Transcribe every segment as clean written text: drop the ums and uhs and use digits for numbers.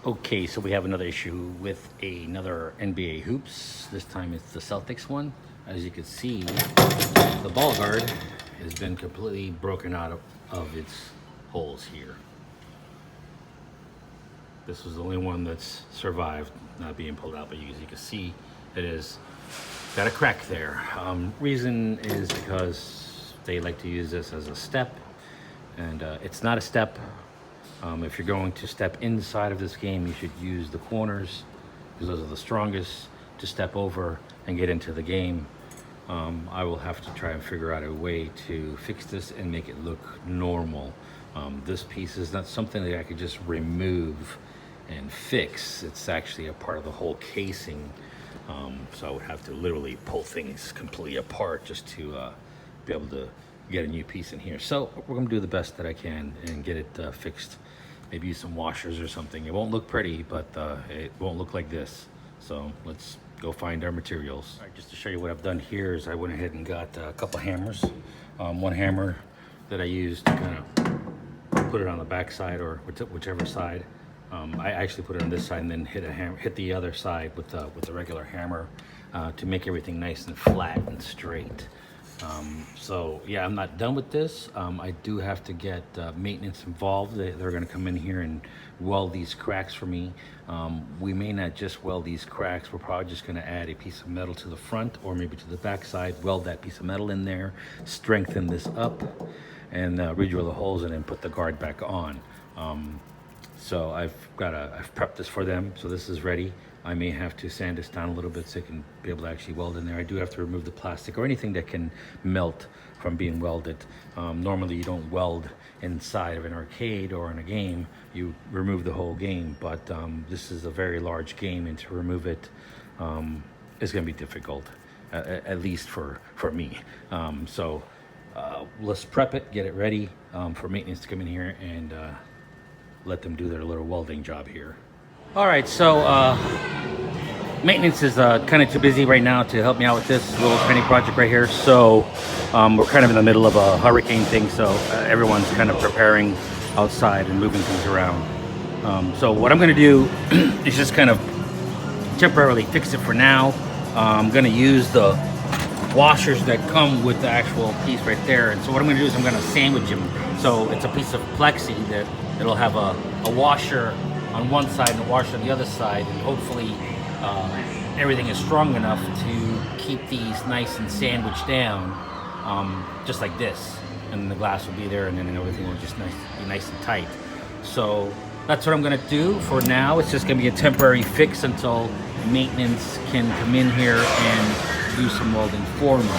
Okay, so we have another issue with another NBA hoops. This time it's the Celtics one. As you can see, the ball guard has been completely broken out of its holes here. This was the only one that's survived not being pulled out, but as you can see, it is got a crack there. Reason is because they like to use this as a step, and it's not a step. If you're going to step inside of this game, you should use the corners because those are the strongest to step over and get into the game. I will have to try and figure out a way to fix this and make it look normal. This piece is not something that I could just remove and fix. It's actually a part of the whole casing. So I would have to literally pull things completely apart just to be able to get a new piece in here. So we're gonna do the best that I can and get it fixed. Maybe use some washers or something. It won't look pretty, but it won't look like this. So let's go find our materials. All right, just to show you what I've done here is I went ahead and got a couple hammers. One hammer that I used to kind of put it on the back side or whichever side. I actually put it on this side and then hit the other side with the regular hammer to make everything nice and flat and straight. So yeah, I'm not done with this. I do have to get maintenance involved. They're going to come in here and weld these cracks for me. We may not just weld these cracks. We're probably just going to add a piece of metal to the front or maybe to the back side, weld that piece of metal in there, strengthen this up, and re-drill the holes and then put the guard back on. So I've prepped this for them, so this is ready. I may have to sand this down a little bit so I can be able to actually weld in there. I do have to remove the plastic or anything that can melt from being welded. Normally you don't weld inside of an arcade or in a game, you remove the whole game, but this is a very large game and to remove it is gonna be difficult, at least for me. So let's prep it, get it ready for maintenance to come in here and let them do their little welding job here. All right, so maintenance is kind of too busy right now to help me out with this little tiny project right here. So we're kind of in the middle of a hurricane thing, so everyone's kind of preparing outside and moving things around. So what I'm gonna do is just kind of temporarily fix it for now. I'm gonna use the washers that come with the actual piece right there. And so what I'm gonna do is I'm gonna sandwich them. So it's a piece of plexi that it'll have a washer on one side and a washer on the other side, and hopefully everything is strong enough to keep these nice and sandwiched down, just like this. And the glass will be there, and then everything will just be nice and tight. So that's what I'm gonna do for now. It's just gonna be a temporary fix until maintenance can come in here and do some welding for me.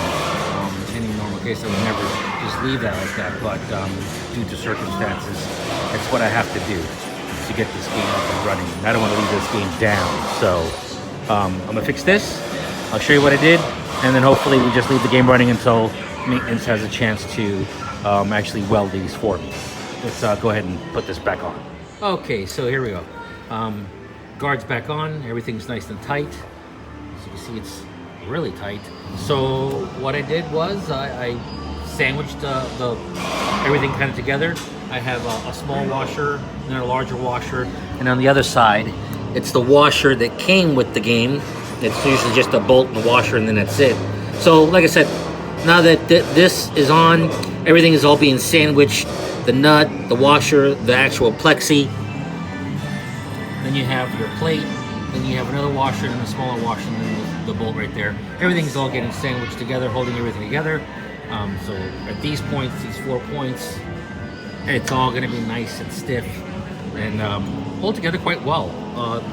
In any normal case, I would never just leave that like that, but due to circumstances, it's what I have to do to get this game up and running. I don't want to leave this game down. So I'm gonna fix this. I'll show you what I did, and then hopefully we just leave the game running until maintenance has a chance to actually weld these for me. Let's go ahead and put this back on. Okay, so here we go. Guard's back on, everything's nice and tight. As you can see, it's really tight. So what I did was I sandwiched everything kind of together. I have a small washer and then a larger washer, and on the other side it's the washer that came with the game. It's usually just a bolt and a washer, and then that's it. So like I said, now that this is on, everything is all being sandwiched, the nut, the washer, the actual plexi. Then you have your plate, then you have another washer and a smaller washer, and then the bolt right there. Everything's all getting sandwiched together, holding everything together. So at these points, these 4 points, it's all gonna be nice and stiff and hold together quite well.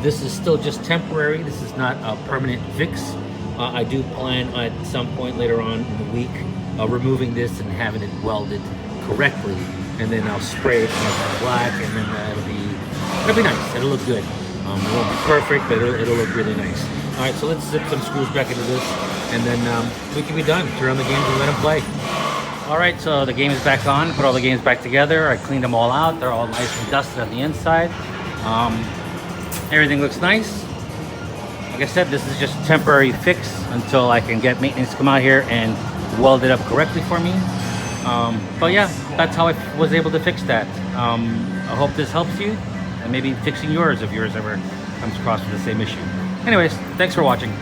This is still just temporary. This is not a permanent fix. I do plan at some point later on in the week removing this and having it welded correctly, and then I'll spray it black, and then it'll be nice. It'll look good. It won't be perfect, but it'll look really nice. All right, so let's zip some screws back into this, and then we can be done. Turn on the games and let them play. All right, so the game is back on. Put all the games back together. I cleaned them all out. They're all nice and dusted on the inside. Everything looks nice. Like I said, this is just a temporary fix until I can get maintenance to come out here and weld it up correctly for me. But yeah, that's how I was able to fix that. I hope this helps you. and maybe fixing yours if yours ever comes across with the same issue. Anyways, thanks for watching.